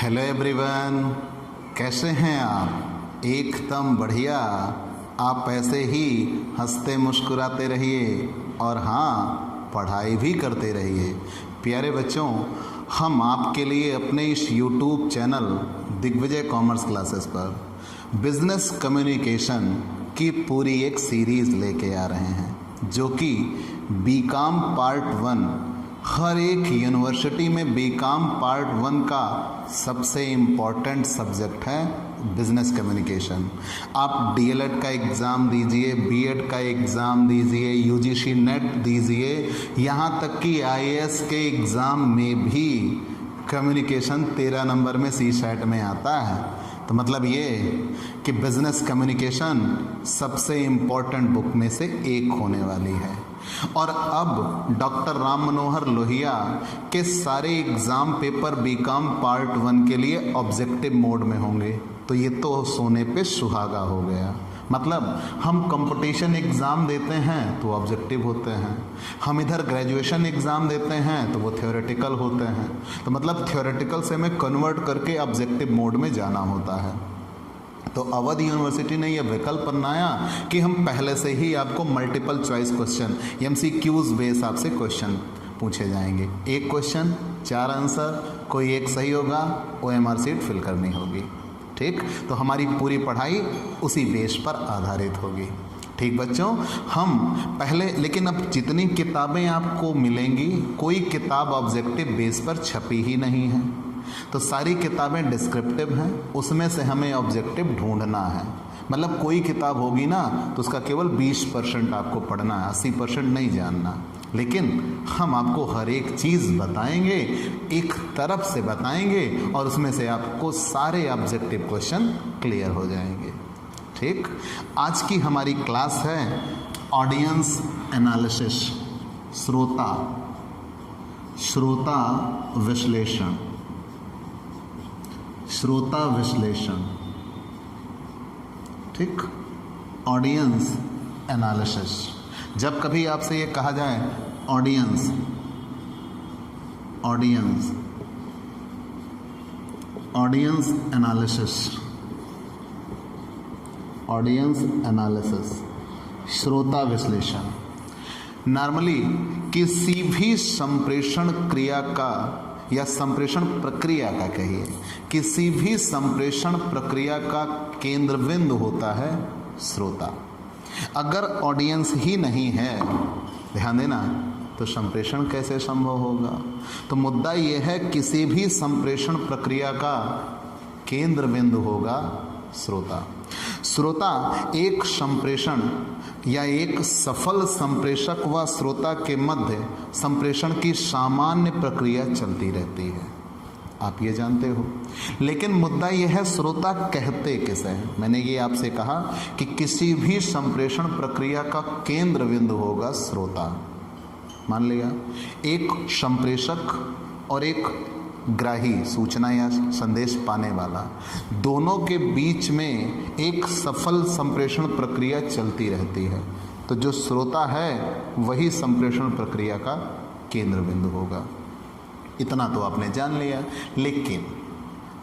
Hello everyone, कैसे हैं आप? एकदम बढ़िया। आप ऐसे ही हंसते मुस्कुराते रहिए और हाँ, पढ़ाई भी करते रहिए। प्यारे बच्चों, हम आपके लिए अपने इस YouTube channel Digvijay Commerce Classes पर बिजनेस कम्युनिकेशन की पूरी एक सीरीज़ लेके आ रहे हैं, जो कि बीकॉम पार्ट 1, हर एक यूनिवर्सिटी में बीकॉम पार्ट 1 का सबसे इम्पॉर्टेंट सब्जेक्ट है बिजनेस कम्युनिकेशन। आप डीएलएड का एग्ज़ाम दीजिए, बीएड का एग्ज़ाम दीजिए, यूजीसी नेट दीजिए, यहाँ तक कि आईएएस के एग्ज़ाम में भी कम्युनिकेशन 13 नंबर में सीसैट में आता है। तो मतलब ये कि बिजनेस कम्युनिकेशन सबसे इम्पॉर्टेंट बुक में से एक होने वाली है। और अब डॉक्टर राम मनोहर लोहिया के सारे एग्ज़ाम पेपर बीकॉम पार्ट 1 के लिए ऑब्जेक्टिव मोड में होंगे। तो ये तो सोने पे सुहागा हो गया। मतलब हम कंपटीशन एग्ज़ाम देते हैं तो ऑब्जेक्टिव होते हैं, हम इधर ग्रेजुएशन एग्ज़ाम देते हैं तो वो थ्योरेटिकल होते हैं। तो मतलब थ्योरेटिकल से हमें कन्वर्ट करके ऑब्जेक्टिव मोड में जाना होता है। तो अवध यूनिवर्सिटी ने यह विकल्प अपनाया कि हम पहले से ही आपको multiple choice question, MCQs base आपसे क्वेश्चन पूछे जाएंगे। एक क्वेश्चन 4 आंसर, कोई एक सही होगा, OMR सीट फिल करनी होगी। ठीक, तो हमारी पूरी पढ़ाई उसी बेस पर आधारित होगी। ठीक बच्चों, हम पहले, लेकिन अब जितनी किताबें आपको मिलेंगी, कोई किताब ऑब्जेक्टिव बेस पर छपी ही नहीं है। तो सारी किताबें डिस्क्रिप्टिव हैं, उसमें से हमें ऑब्जेक्टिव ढूंढना है। मतलब कोई किताब होगी ना तो उसका केवल 20% आपको पढ़ना है, 80% नहीं जानना। लेकिन हम आपको हर एक चीज़ बताएंगे, एक तरफ से बताएंगे, और उसमें से आपको सारे ऑब्जेक्टिव क्वेश्चन क्लियर हो जाएंगे। ठीक, आज की हमारी क्लास है ऑडियंस एनालिसिस, श्रोता विश्लेषण। ठीक, ऑडियंस एनालिसिस। जब कभी आपसे ये कहा जाए ऑडियंस एनालिसिस, श्रोता विश्लेषण। नॉर्मली किसी भी संप्रेषण क्रिया का या संप्रेषण प्रक्रिया का कहिए, किसी भी संप्रेषण प्रक्रिया का केंद्र बिंदु होता है श्रोता। अगर ऑडियंस ही नहीं है, ध्यान देना, तो संप्रेषण कैसे संभव होगा? तो मुद्दा यह है, किसी भी संप्रेषण प्रक्रिया का केंद्र बिंदु होगा श्रोता। श्रोता एक संप्रेषण या एक सफल संप्रेषक व श्रोता के मध्य संप्रेषण की सामान्य प्रक्रिया चलती रहती है, आप ये जानते हो। लेकिन मुद्दा यह है, श्रोता कहते किसे हैं? मैंने ये आपसे कहा कि किसी भी संप्रेषण प्रक्रिया का केंद्र बिंदु होगा श्रोता। मान लिया एक संप्रेषक और एक ग्राही, सूचना या संदेश पाने वाला, दोनों के बीच में एक सफल संप्रेषण प्रक्रिया चलती रहती है। तो जो श्रोता है वही संप्रेषण प्रक्रिया का केंद्र बिंदु होगा। इतना तो आपने जान लिया। लेकिन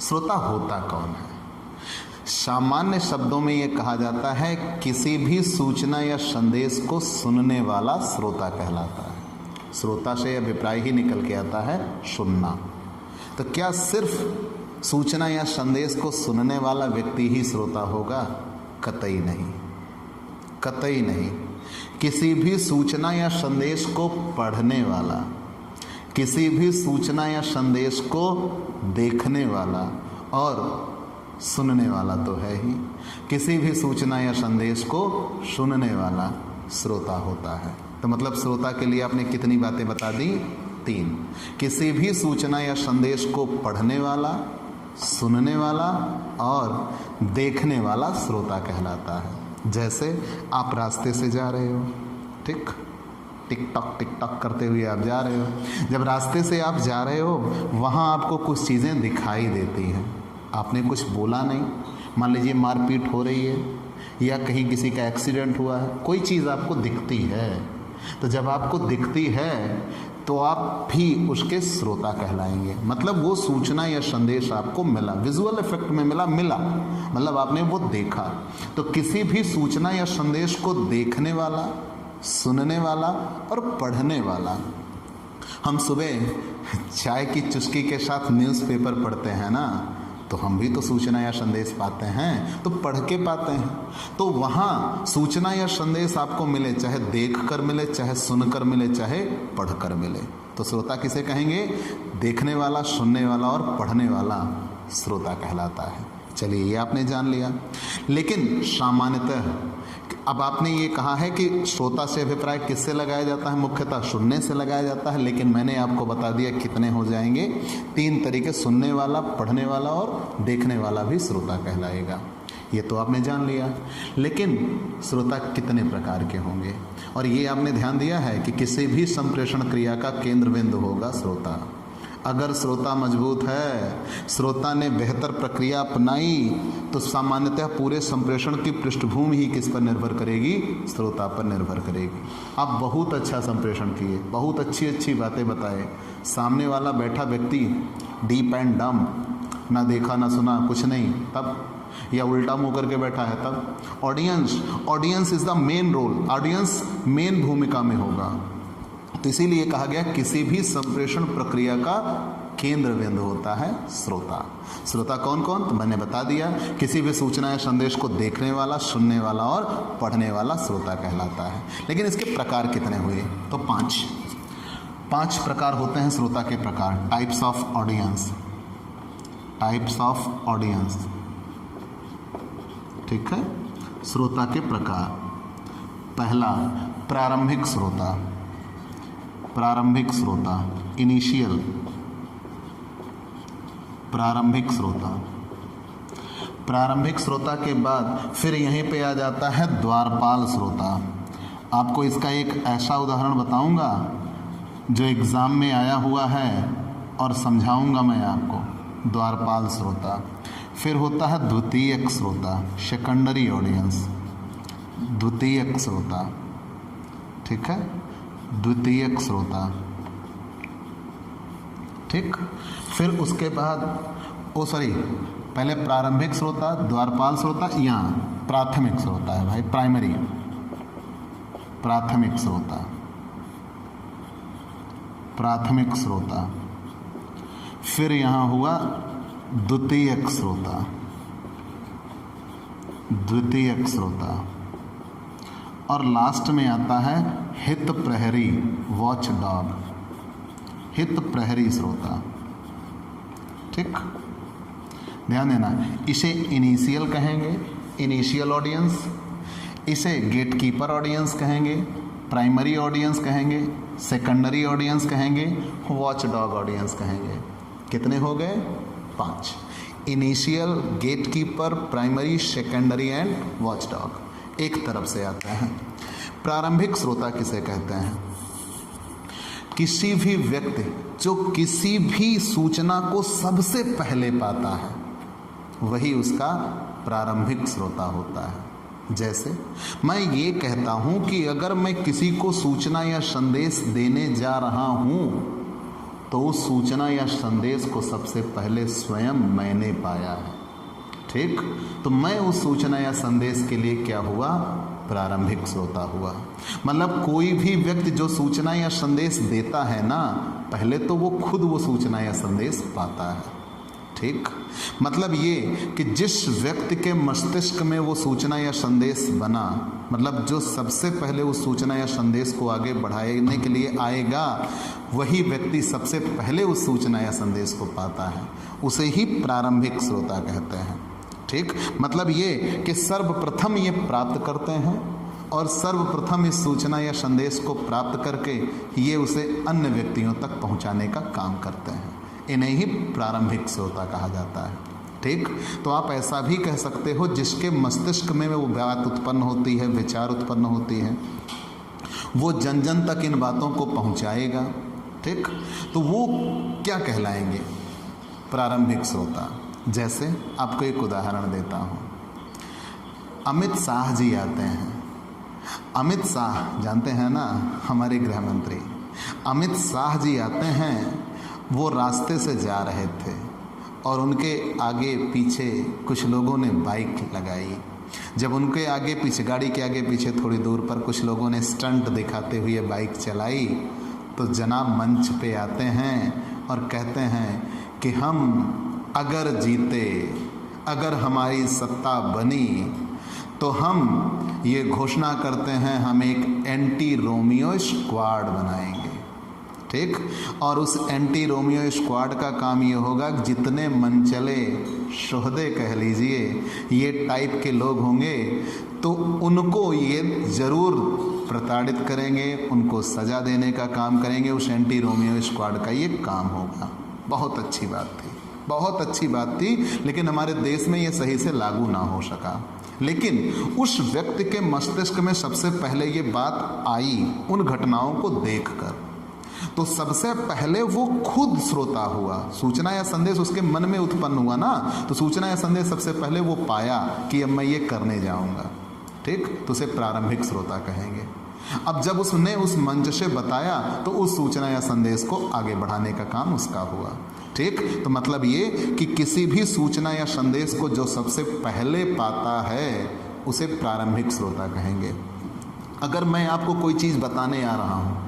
श्रोता होता कौन है? सामान्य शब्दों में यह कहा जाता है, किसी भी सूचना या संदेश को सुनने वाला श्रोता कहलाता है। श्रोता से अभिप्राय ही निकल के आता है सुनना। तो क्या सिर्फ सूचना या संदेश को सुनने वाला व्यक्ति ही श्रोता होगा? कतई नहीं, कतई नहीं। किसी भी सूचना या संदेश को पढ़ने वाला, किसी भी सूचना या संदेश को देखने वाला और सुनने वाला तो है ही, किसी भी सूचना या संदेश को सुनने वाला श्रोता होता है। तो मतलब श्रोता के लिए आपने कितनी बातें बता दी? 3। किसी भी सूचना या संदेश को पढ़ने वाला, सुनने वाला और देखने वाला श्रोता कहलाता है। जैसे आप रास्ते से जा रहे हो, ठीक, टिक टॉक करते हुए आप जा रहे हो। जब रास्ते से आप जा रहे हो, वहाँ आपको कुछ चीज़ें दिखाई देती हैं, आपने कुछ बोला नहीं। मान लीजिए मारपीट हो रही है या कहीं किसी का एक्सीडेंट हुआ है, कोई चीज़ आपको दिखती है। तो जब आपको दिखती है तो आप भी उसके श्रोता कहलाएंगे। मतलब वो सूचना या संदेश आपको मिला, विजुअल इफेक्ट में मिला, मतलब आपने वो देखा। तो किसी भी सूचना या संदेश को देखने वाला, सुनने वाला और पढ़ने वाला, हम सुबह चाय की चुस्की के साथ न्यूज़पेपर पढ़ते हैं ना, तो हम भी तो सूचना या संदेश पाते हैं, तो पढ़ के पाते हैं। तो वहाँ सूचना या संदेश आपको मिले, चाहे देख कर मिले, चाहे सुन कर मिले, चाहे पढ़ कर मिले, तो श्रोता किसे कहेंगे? देखने वाला, सुनने वाला और पढ़ने वाला श्रोता कहलाता है। चलिए ये आपने जान लिया। लेकिन सामान्यतः अब आपने ये कहा है कि श्रोता से अभिप्राय किससे लगाया जाता है? मुख्यतः सुनने से लगाया जाता है। लेकिन मैंने आपको बता दिया कितने हो जाएंगे, 3 तरीके, सुनने वाला, पढ़ने वाला और देखने वाला भी श्रोता कहलाएगा। ये तो आपने जान लिया। लेकिन श्रोता कितने प्रकार के होंगे? और ये आपने ध्यान दिया है कि किसी भी संप्रेषण क्रिया का केंद्र बिंदु होगा श्रोता। अगर श्रोता मजबूत है, श्रोता ने बेहतर प्रक्रिया अपनाई, तो सामान्यतः पूरे संप्रेषण की पृष्ठभूमि ही किस पर निर्भर करेगी? श्रोता पर निर्भर करेगी। आप बहुत अच्छा संप्रेषण किए, बहुत अच्छी अच्छी बातें बताए, सामने वाला बैठा व्यक्ति डीप एंड डम, ना देखा ना सुना, कुछ नहीं, तब या उल्टा मुंह करके बैठा है, तब audience is the main role, audience main भूमिका में होगा। तो इसीलिए कहा गया किसी भी संप्रेषण प्रक्रिया का केंद्र बिंदु होता है श्रोता। श्रोता कौन कौन? तो मैंने बता दिया, किसी भी सूचना या संदेश को देखने वाला, सुनने वाला और पढ़ने वाला श्रोता कहलाता है। लेकिन इसके प्रकार कितने हुए? तो 5 प्रकार होते हैं श्रोता के प्रकार। टाइप्स ऑफ ऑडियंस, ठीक है, श्रोता के प्रकार। पहला, प्रारंभिक श्रोता, इनिशियल प्रारंभिक श्रोता के बाद फिर यहीं पे आ जाता है द्वारपाल श्रोता। आपको इसका एक ऐसा उदाहरण बताऊंगा जो एग्ज़ाम में आया हुआ है और समझाऊंगा मैं आपको। द्वारपाल श्रोता। फिर होता है द्वितीयक श्रोता, सेकेंडरी ऑडियंस, द्वितीयक श्रोता, ठीक है, द्वितीयक श्रोता, ठीक। फिर उसके बाद पहले प्रारंभिक श्रोता, द्वारपाल श्रोता, यहाँ प्राथमिक श्रोता है भाई, प्राथमिक श्रोता। फिर यहाँ हुआ द्वितीयक श्रोता, और लास्ट में आता है हित प्रहरी, वॉच डॉग, हित प्रहरी श्रोता, ठीक। ध्यान देना, इसे इनिशियल कहेंगे, इनिशियल ऑडियंस, इसे गेटकीपर ऑडियंस कहेंगे, प्राइमरी ऑडियंस कहेंगे, सेकेंडरी ऑडियंस कहेंगे, वॉच डॉग ऑडियंस कहेंगे। कितने हो गए? 5। Initial, gatekeeper, primary, secondary and watch dog एक तरफ से आता है। प्रारंभिक श्रोता किसे कहते हैं? किसी भी व्यक्ति जो किसी भी सूचना को सबसे पहले पाता है, वही उसका प्रारंभिक श्रोता होता है। जैसे मैं ये कहता हूं कि अगर मैं किसी को सूचना या संदेश देने जा रहा हूं, तो उस सूचना या संदेश को सबसे पहले स्वयं मैंने पाया है, ठीक। तो मैं उस सूचना या संदेश के लिए क्या हुआ? प्रारंभिक श्रोता हुआ। मतलब कोई भी व्यक्ति जो सूचना या संदेश देता है ना, पहले तो वो खुद वो सूचना या संदेश पाता है, ठीक। मतलब ये कि जिस व्यक्ति के मस्तिष्क में वो सूचना या संदेश बना, मतलब जो सबसे पहले उस सूचना या संदेश को आगे बढ़ाने के लिए आएगा, वही व्यक्ति सबसे पहले उस सूचना या संदेश को पाता है, उसे ही प्रारंभिक श्रोता कहते हैं, ठीक। मतलब ये कि सर्वप्रथम ये प्राप्त करते हैं और सर्वप्रथम इस सूचना या संदेश को प्राप्त करके ये उसे अन्य व्यक्तियों तक पहुंचाने का काम करते हैं। इन्हें ही प्रारंभिक श्रोता कहा जाता है, ठीक। तो आप ऐसा भी कह सकते हो, जिसके मस्तिष्क में वो बात उत्पन्न होती है, विचार उत्पन्न होती है, वो जन जन तक इन बातों को पहुंचाएगा, ठीक। तो वो क्या कहलाएंगे? प्रारंभिक श्रोता। जैसे आपको एक उदाहरण देता हूँ, अमित शाह जी आते हैं, अमित शाह जानते हैं ना, हमारे गृह मंत्री अमित शाह जी आते हैं। वो रास्ते से जा रहे थे और उनके आगे पीछे कुछ लोगों ने बाइक लगाई। जब उनके आगे पीछे, गाड़ी के आगे पीछे थोड़ी दूर पर कुछ लोगों ने स्टंट दिखाते हुए बाइक चलाई, तो जनाब मंच पे आते हैं और कहते हैं कि हम अगर जीते, अगर हमारी सत्ता बनी, तो हम ये घोषणा करते हैं हम एक एंटी रोमियो स्क्वाड बनाएंगे। ठीक, और उस एंटी रोमियो स्क्वाड का काम ये होगा कि जितने मनचले शोहदे कह लीजिए ये टाइप के लोग होंगे तो उनको ये ज़रूर प्रताड़ित करेंगे, उनको सज़ा देने का काम करेंगे। उस एंटी रोमियो स्क्वाड का ये काम होगा। बहुत अच्छी बात थी, बहुत अच्छी बात थी, लेकिन हमारे देश में ये सही से लागू ना हो सका। लेकिन उस व्यक्ति के मस्तिष्क में सबसे पहले ये बात आई उन घटनाओं को देखकर, तो सबसे पहले वो खुद श्रोता हुआ। सूचना या संदेश उसके मन में उत्पन्न हुआ ना, तो सूचना या संदेश सबसे पहले वो पाया कि अब मैं ये करने जाऊंगा। ठीक, तो उसे प्रारंभिक श्रोता कहेंगे। अब जब उसने उस मंच से बताया तो उस सूचना या संदेश को आगे बढ़ाने का काम उसका हुआ। ठीक, तो मतलब ये कि किसी भी सूचना या संदेश को जो सबसे पहले पाता है उसे प्रारंभिक श्रोता कहेंगे। अगर मैं आपको कोई चीज़ बताने आ रहा हूँ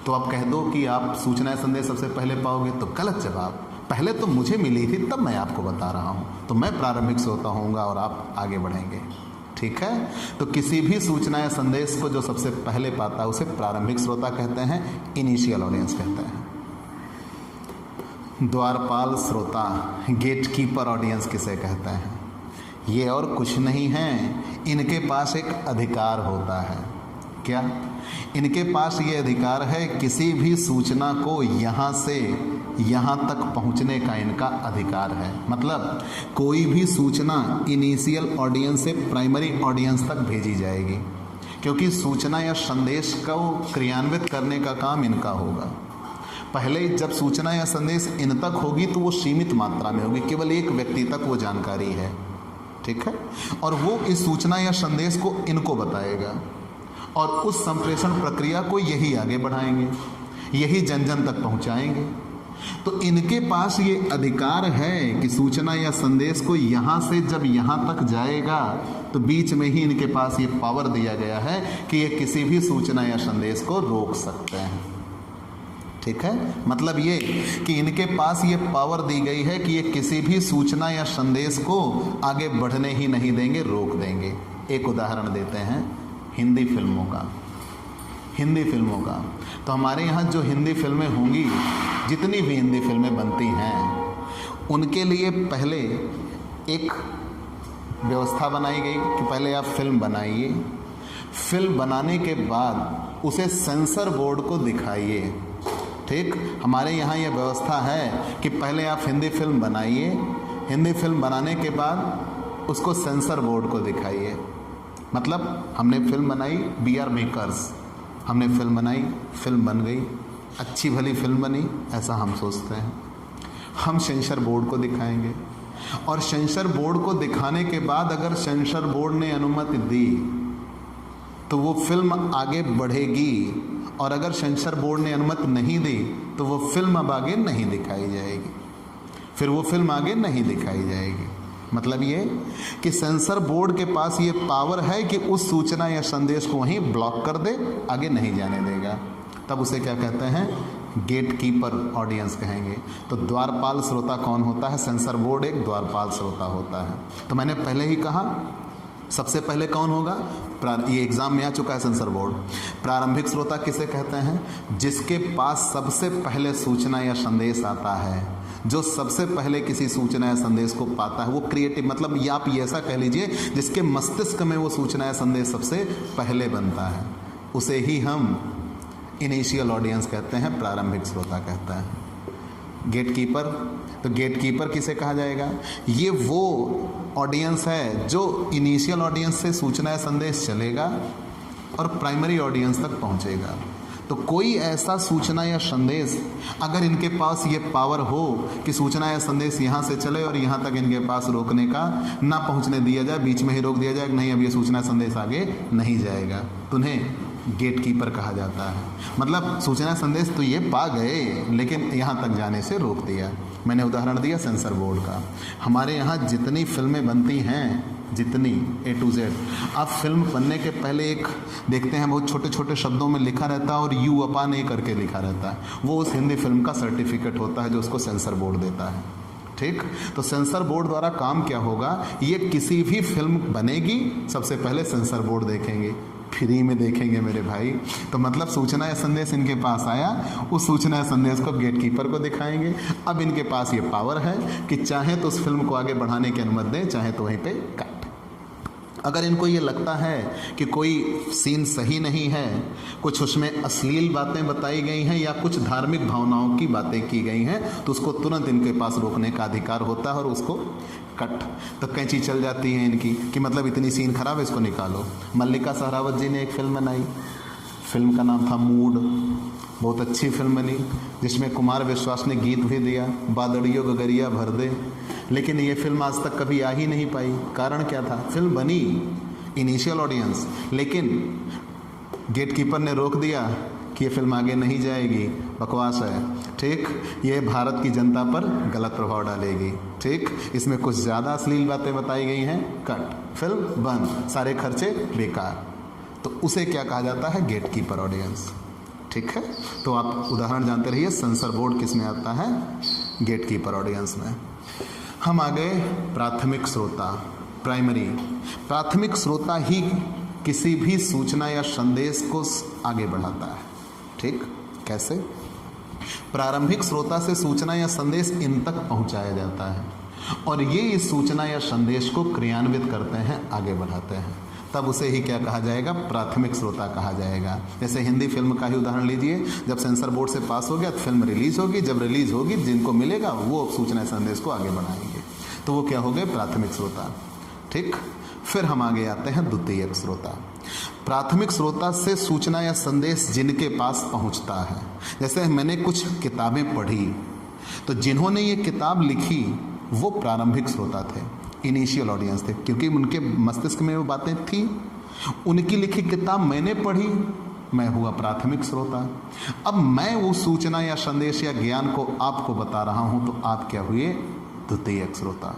तो आप कह दो कि आप सूचना या संदेश सबसे पहले पाओगे, तो गलत जवाब। पहले तो मुझे मिली थी तब मैं आपको बता रहा हूँ, तो मैं प्रारंभिक श्रोता होऊंगा और आप आगे बढ़ेंगे। ठीक है, तो किसी भी सूचना या संदेश को जो सबसे पहले पाता है उसे प्रारंभिक श्रोता कहते हैं, इनिशियल ऑडियंस कहते हैं। द्वारपाल श्रोता, गेट कीपर ऑडियंस किसे कहते हैं? ये और कुछ नहीं है, इनके पास एक अधिकार होता है। क्या? इनके पास ये अधिकार है, किसी भी सूचना को यहाँ से यहाँ तक पहुँचने का इनका अधिकार है। मतलब कोई भी सूचना इनिशियल ऑडियंस से प्राइमरी ऑडियंस तक भेजी जाएगी, क्योंकि सूचना या संदेश को क्रियान्वित करने का काम इनका होगा। पहले जब सूचना या संदेश इन तक होगी तो वो सीमित मात्रा में होगी, केवल एक व्यक्ति तक वो जानकारी है। ठीक है, और वो इस सूचना या संदेश को इनको बताएगा और उस संप्रेषण प्रक्रिया को यही आगे बढ़ाएंगे, यही जन जन तक पहुंचाएंगे। तो इनके पास ये अधिकार है कि सूचना या संदेश को यहाँ से जब यहाँ तक जाएगा तो बीच में ही इनके पास ये पावर दिया गया है कि ये किसी भी सूचना या संदेश को रोक सकते हैं। ठीक है, मतलब ये कि इनके पास ये पावर दी गई है कि ये किसी भी सूचना या संदेश को आगे बढ़ने ही नहीं देंगे, रोक देंगे। एक उदाहरण देते हैं हिंदी फिल्मों का। हिंदी फिल्मों का तो हमारे यहाँ जो हिंदी फिल्में होंगी, जितनी भी हिंदी फिल्में बनती हैं, उनके लिए पहले एक व्यवस्था बनाई गई कि पहले आप फिल्म बनाइए, फिल्म बनाने के बाद उसे सेंसर बोर्ड को दिखाइए। ठीक, हमारे यहाँ ये व्यवस्था है कि पहले आप हिंदी फिल्म बनाइए, हिंदी फिल्म बनाने के बाद उसको सेंसर बोर्ड को दिखाइए। मतलब हमने फिल्म बनाई, वी आर मेकर्स, हमने फिल्म बनाई, फिल्म बन गई, अच्छी भली फिल्म बनी ऐसा हम सोचते हैं। हम सेंसर बोर्ड को दिखाएंगे और सेंसर बोर्ड को दिखाने के बाद अगर सेंसर बोर्ड ने अनुमति दी तो वो फिल्म आगे बढ़ेगी, और अगर सेंसर बोर्ड ने अनुमति नहीं दी तो वो फिल्म अब आगे नहीं दिखाई जाएगी, फिर वो फिल्म आगे नहीं दिखाई जाएगी। मतलब ये कि सेंसर बोर्ड के पास ये पावर है कि उस सूचना या संदेश को वहीं ब्लॉक कर दे, आगे नहीं जाने देगा। तब उसे क्या कहते हैं? गेट कीपर ऑडियंस कहेंगे। तो द्वारपाल श्रोता कौन होता है? सेंसर बोर्ड एक द्वारपाल श्रोता होता है। तो मैंने पहले ही कहा सबसे पहले कौन होगा? ये एग्जाम में आ चुका है सेंसर बोर्ड। प्रारंभिक श्रोता किसे कहते हैं? जिसके पास सबसे पहले सूचना या संदेश आता है, जो सबसे पहले किसी सूचना या संदेश को पाता है, वो क्रिएटिव, मतलब ये आप ये ऐसा कह लीजिए जिसके मस्तिष्क में वो सूचना या संदेश सबसे पहले बनता है, उसे ही हम इनिशियल ऑडियंस कहते हैं, प्रारंभिक श्रोता कहता है। गेट कीपर, तो गेट कीपर किसे कहा जाएगा? ये वो ऑडियंस है जो इनिशियल ऑडियंस से सूचना या संदेश चलेगा और प्राइमरी ऑडियंस तक पहुंचेगा। तो कोई ऐसा सूचना या संदेश, अगर इनके पास ये पावर हो कि सूचना या संदेश यहाँ से चले और यहाँ तक इनके पास रोकने का ना पहुँचने दिया जाए, बीच में ही रोक दिया जाए कि नहीं अब ये सूचना संदेश आगे नहीं जाएगा, तो उन्हें गेट कीपर कहा जाता है। मतलब सूचना संदेश तो ये पा गए लेकिन यहाँ तक जाने से रोक दिया। मैंने उदाहरण दिया सेंसर बोर्ड का। हमारे यहाँ जितनी फिल्में बनती हैं, जितनी A to Z, आप फिल्म बनने के पहले एक देखते हैं बहुत छोटे छोटे शब्दों में लिखा रहता है और यू अपान ए करके लिखा रहता है, वो उस हिंदी फिल्म का सर्टिफिकेट होता है जो उसको सेंसर बोर्ड देता है। ठीक, तो सेंसर बोर्ड द्वारा काम क्या होगा, ये किसी भी फिल्म बनेगी सबसे पहले सेंसर बोर्ड देखेंगे, फ्री में देखेंगे मेरे भाई। तो मतलब सूचना या संदेश इनके पास आया, उस सूचना या संदेश को गेट कीपर को दिखाएंगे। अब इनके पास ये पावर है कि चाहे तो उस फिल्म को आगे बढ़ाने की अनुमति दें, चाहे तो वहीं पे काट। अगर इनको ये लगता है कि कोई सीन सही नहीं है, कुछ उसमें अश्लील बातें बताई गई हैं या कुछ धार्मिक भावनाओं की बातें की गई हैं, तो उसको तुरंत इनके पास रोकने का अधिकार होता है और उसको कट। तो कैंची चल जाती है इनकी कि मतलब इतनी सीन खराब है, इसको निकालो। मल्लिका सहरावत जी ने एक फिल्म बनाई, फिल्म का नाम था मूड, बहुत अच्छी फिल्म बनी जिसमें कुमार विश्वास ने गीत भी दिया, बादड़ियों गगरिया भर दे, लेकिन ये फिल्म आज तक कभी आ ही नहीं पाई। कारण क्या था, फिल्म बनी इनिशियल ऑडियंस, लेकिन गेट कीपर ने रोक दिया कि ये फिल्म आगे नहीं जाएगी, बकवास है। ठीक, ये भारत की जनता पर गलत प्रभाव डालेगी। ठीक, इसमें कुछ ज़्यादा अश्लील बातें बताई गई हैं, कट, फिल्म बंद, सारे खर्चे बेकार। तो उसे क्या कहा जाता है, गेट कीपर ऑडियंस। ठीक है, तो आप उदाहरण जानते रहिए, सेंसर बोर्ड किस में आता है, गेट कीपर ऑडियंस में। हम आ गए प्राथमिक श्रोता, प्राइमरी। प्राथमिक श्रोता ही किसी भी सूचना या संदेश को आगे बढ़ाता है। ठीक, कैसे? प्रारंभिक श्रोता से सूचना या संदेश इन तक पहुंचाया जाता है और ये इस सूचना या संदेश को क्रियान्वित करते हैं, आगे बढ़ाते हैं, तब उसे ही क्या कहा जाएगा, प्राथमिक श्रोता कहा जाएगा। जैसे हिंदी फिल्म का ही उदाहरण लीजिए, जब सेंसर बोर्ड से पास हो गया तो फिल्म रिलीज होगी, जब रिलीज होगी जिनको मिलेगा वो सूचना संदेश को आगे बढ़ाएंगे, तो वो क्या हो गए, प्राथमिक श्रोता। ठीक, फिर हम आगे आते हैं द्वितीयक श्रोता। प्राथमिक श्रोता से सूचना या संदेश जिनके पास पहुंचता है, जैसे मैंने कुछ किताबें पढ़ी, तो जिन्होंने ये किताब लिखी वो प्रारंभिक श्रोता थे, इनिशियल ऑडियंस थे, क्योंकि उनके मस्तिष्क में वो बातें थी, उनकी लिखी किताब मैंने पढ़ी, मैं हुआ प्राथमिक श्रोता। अब मैं वो सूचना या संदेश या ज्ञान को आपको बता रहा हूं, तो आप क्या हुए, द्वितीयक श्रोता।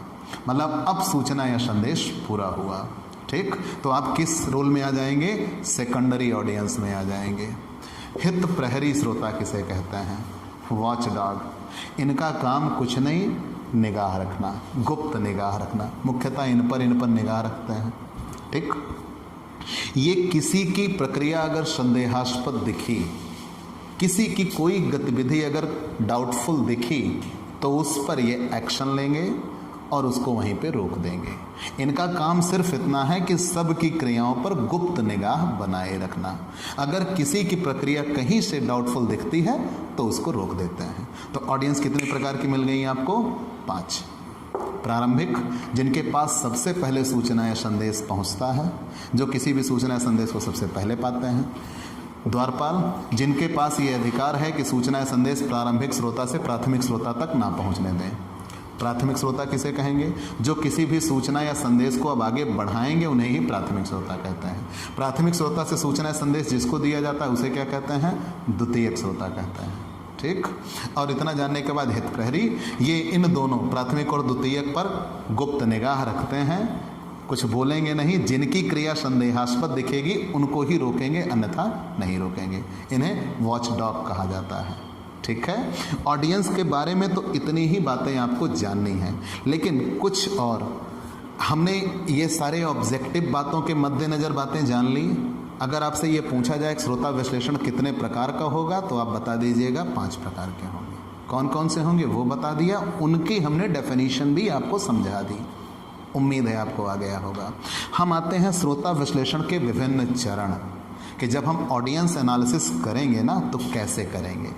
मतलब अब सूचना या संदेश पूरा हुआ। ठीक, तो आप किस रोल में आ जाएंगे, सेकेंडरी ऑडियंस में आ जाएंगे। हित प्रहरी श्रोता किसे कहते हैं, वॉच डॉग। इनका काम कुछ नहीं, निगाह रखना, गुप्त निगाह रखना, मुख्यतः इन पर निगाह रखते हैं। ठीक, ये किसी की प्रक्रिया अगर संदेहास्पद दिखी, किसी की कोई गतिविधि अगर डाउटफुल दिखी, तो उस पर ये एक्शन लेंगे और उसको वहीं पे रोक देंगे। इनका काम सिर्फ इतना है कि सब की क्रियाओं पर गुप्त निगाह बनाए रखना। अगर किसी की प्रक्रिया कहीं से डाउटफुल दिखती है तो उसको रोक देते हैं। तो ऑडियंस कितने प्रकार की मिल गई आपको, 5। प्रारंभिक, जिनके पास सबसे पहले सूचना या संदेश पहुंचता है, जो किसी भी सूचना या संदेश को सबसे पहले पाते हैं। द्वारपाल, जिनके पास ये अधिकार है कि सूचना या संदेश प्रारंभिक श्रोता से प्राथमिक श्रोता तक ना पहुंचने दें। प्राथमिक श्रोता किसे कहेंगे, जो किसी भी सूचना या संदेश को अब आगे बढ़ाएंगे, उन्हें ही प्राथमिक श्रोता कहते हैं। प्राथमिक श्रोता से सूचना या संदेश जिसको दिया जाता है उसे क्या कहते हैं, द्वितीयक श्रोता कहते हैं। ठीक, और इतना जानने के बाद हित प्रहरी, ये इन दोनों प्राथमिक और द्वितीयक पर गुप्त निगाह रखते हैं, कुछ बोलेंगे नहीं, जिनकी क्रिया संदेहास्पद दिखेगी उनको ही रोकेंगे, अन्यथा नहीं रोकेंगे। इन्हें वॉच डॉग कहा जाता है। ठीक है, ऑडियंस के बारे में तो इतनी ही बातें आपको जाननी हैं, लेकिन कुछ और हमने ये सारे ऑब्जेक्टिव बातों के मद्देनज़र बातें जान ली। अगर आपसे ये पूछा जाए श्रोता विश्लेषण कितने प्रकार का होगा, तो आप बता दीजिएगा 5 प्रकार के होंगे। कौन कौन से होंगे वो बता दिया, उनकी हमने डेफिनेशन भी आपको समझा दी, उम्मीद है आपको आ गया होगा। हम आते हैं श्रोता विश्लेषण के विभिन्न चरण, कि जब हम ऑडियंस एनालिसिस करेंगे ना तो कैसे करेंगे।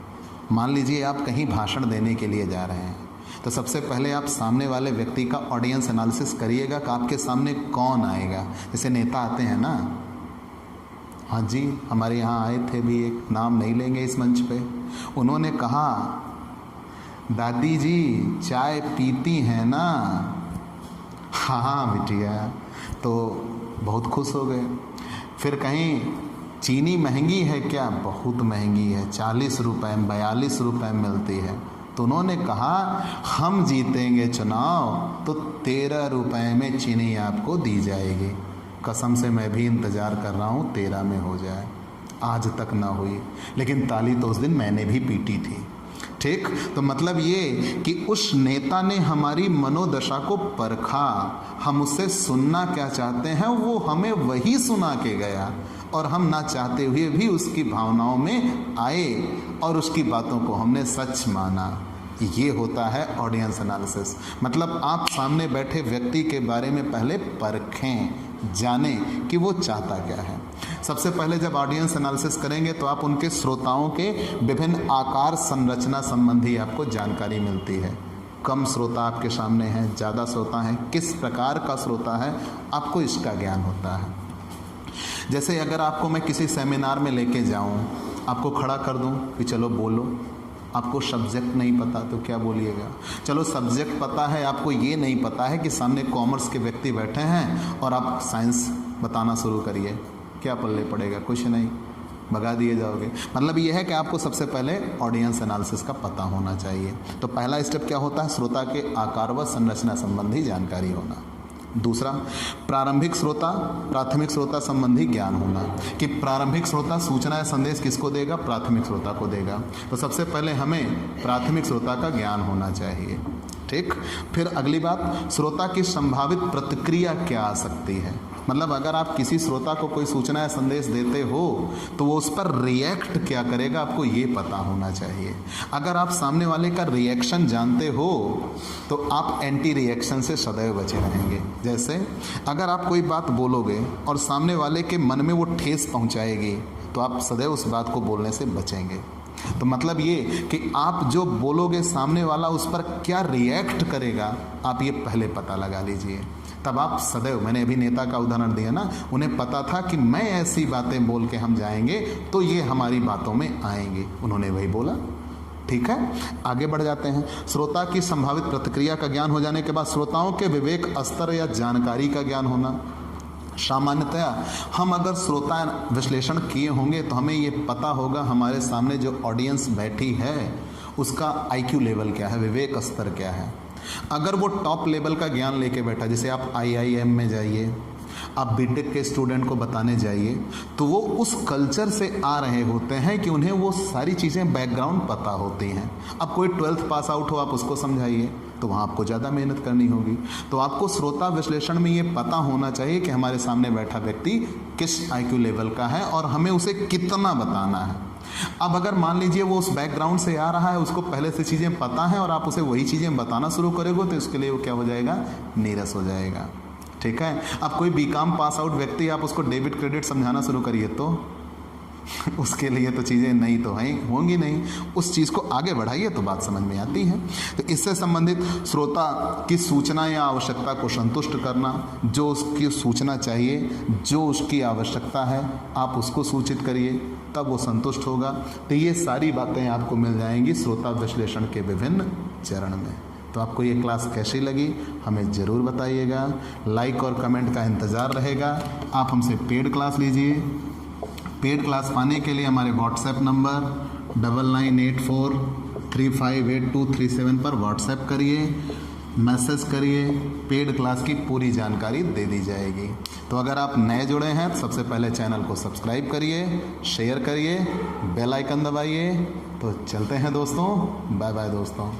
मान लीजिए आप कहीं भाषण देने के लिए जा रहे हैं, तो सबसे पहले आप सामने वाले व्यक्ति का ऑडियंस एनालिसिस करिएगा कि आपके सामने कौन आएगा। जैसे नेता आते हैं ना, हाँ जी, हमारे यहाँ आए थे भी एक, नाम नहीं लेंगे इस मंच पे। उन्होंने कहा, दादी जी चाय पीती हैं ना? हाँ बिटिया। तो बहुत खुश हो गए। फिर कहीं चीनी महंगी है क्या? बहुत महंगी है, 40 रुपये 42 रुपये मिलती है। तो उन्होंने कहा, हम जीतेंगे चुनाव तो 13 रुपये में चीनी आपको दी जाएगी। कसम से मैं भी इंतज़ार कर रहा हूँ 13 में हो जाए, आज तक ना हुई, लेकिन ताली तो उस दिन मैंने भी पीटी थी। ठीक, तो मतलब ये कि उस नेता ने हमारी मनोदशा को परखा, हम उससे सुनना क्या चाहते हैं वो हमें वही सुना के गया, और हम ना चाहते हुए भी उसकी भावनाओं में आए और उसकी बातों को हमने सच माना। ये होता है ऑडियंस एनालिसिस। मतलब आप सामने बैठे व्यक्ति के बारे में पहले परखें, जानें कि वो चाहता क्या है। सबसे पहले जब ऑडियंस एनालिसिस करेंगे तो आप उनके श्रोताओं के विभिन्न आकार संरचना संबंधी आपको जानकारी मिलती है। कम श्रोता आपके सामने हैं, ज़्यादा श्रोता हैं, किस प्रकार का श्रोता है, आपको इसका ज्ञान होता है। जैसे अगर आपको मैं किसी सेमिनार में लेके जाऊं, आपको खड़ा कर दूं कि चलो बोलो, आपको सब्जेक्ट नहीं पता तो क्या बोलिएगा? चलो सब्जेक्ट पता है, आपको ये नहीं पता है कि सामने कॉमर्स के व्यक्ति बैठे हैं और आप साइंस बताना शुरू करिए, क्या पल्ले पड़ेगा? कुछ नहीं, भगा दिए जाओगे। मतलब ये है कि आपको सबसे पहले ऑडियंस एनालिसिस का पता होना चाहिए। तो पहला स्टेप क्या होता है? श्रोता के आकार व संरचना संबंधी जानकारी होना। दूसरा, प्रारंभिक श्रोता प्राथमिक श्रोता संबंधी ज्ञान होना, कि प्रारंभिक श्रोता सूचना या संदेश किसको देगा? प्राथमिक श्रोता को देगा। तो सबसे पहले हमें प्राथमिक श्रोता का ज्ञान होना चाहिए। ठीक, फिर अगली बात, श्रोता की संभावित प्रतिक्रिया क्या आ सकती है। मतलब अगर आप किसी श्रोता को कोई सूचना या संदेश देते हो तो वो उस पर रिएक्ट क्या करेगा, आपको ये पता होना चाहिए। अगर आप सामने वाले का रिएक्शन जानते हो तो आप एंटी रिएक्शन से सदैव बचे रहेंगे। जैसे अगर आप कोई बात बोलोगे और सामने वाले के मन में वो ठेस पहुंचाएगी तो आप सदैव उस बात को बोलने से बचेंगे। तो मतलब ये कि आप जो बोलोगे सामने वाला उस पर क्या रिएक्ट करेगा, आप ये पहले पता लगा लीजिए। तब आप सदैव, मैंने अभी नेता का उदाहरण दिया ना, उन्हें पता था कि मैं ऐसी बातें बोल के हम जाएंगे तो ये हमारी बातों में आएंगे, उन्होंने वही बोला। ठीक है, आगे बढ़ जाते हैं। श्रोता की संभावित प्रतिक्रिया का ज्ञान हो जाने के बाद श्रोताओं के विवेक स्तर या जानकारी का ज्ञान होना। सामान्यतया हम अगर श्रोता विश्लेषण किए होंगे तो हमें ये पता होगा हमारे सामने जो ऑडियंस बैठी है उसका IQ लेवल क्या है, विवेक स्तर क्या है। अगर वो टॉप लेवल का ज्ञान लेके बैठा, जैसे आप IIM में जाइए, आप बीटेक के स्टूडेंट को बताने जाइए, तो वो उस कल्चर से आ रहे होते हैं कि उन्हें वो सारी चीज़ें बैकग्राउंड पता होती हैं। अब कोई 12th पास आउट हो, आप उसको समझाइए तो वहाँ आपको ज़्यादा मेहनत करनी होगी। तो आपको श्रोता विश्लेषण में ये पता होना चाहिए कि हमारे सामने बैठा व्यक्ति किस IQ लेवल का है और हमें उसे कितना बताना है। अब अगर मान लीजिए वो उस बैकग्राउंड से आ रहा है, उसको पहले से चीज़ें पता हैं और आप उसे वही चीज़ें बताना शुरू करोगे तो इसके लिए वो क्या हो जाएगा? नीरस हो जाएगा। ठीक है, अब कोई BCom पास आउट व्यक्ति आप उसको डेबिट क्रेडिट समझाना शुरू करिए तो उसके लिए तो चीज़ें नहीं तो हैं, होंगी नहीं। उस चीज़ को आगे बढ़ाइए तो बात समझ में आती है। तो इससे संबंधित श्रोता की सूचना या आवश्यकता को संतुष्ट करना, जो उसकी सूचना चाहिए, जो उसकी आवश्यकता है, आप उसको सूचित करिए, तब वो संतुष्ट होगा। तो ये सारी बातें आपको मिल जाएंगी श्रोता विश्लेषण के विभिन्न चरण में। तो आपको ये क्लास कैसी लगी हमें ज़रूर बताइएगा। लाइक और कमेंट का इंतज़ार रहेगा। आप हमसे पेड क्लास लीजिए। पेड क्लास पाने के लिए हमारे व्हाट्सएप नंबर 9984358237 पर व्हाट्सएप करिए, मैसेज करिए, पेड क्लास की पूरी जानकारी दे दी जाएगी। तो अगर आप नए जुड़े हैं तो सबसे पहले चैनल को सब्सक्राइब करिए, शेयर करिए, बेल आइकन दबाइए। तो चलते हैं दोस्तों, बाय बाय दोस्तों।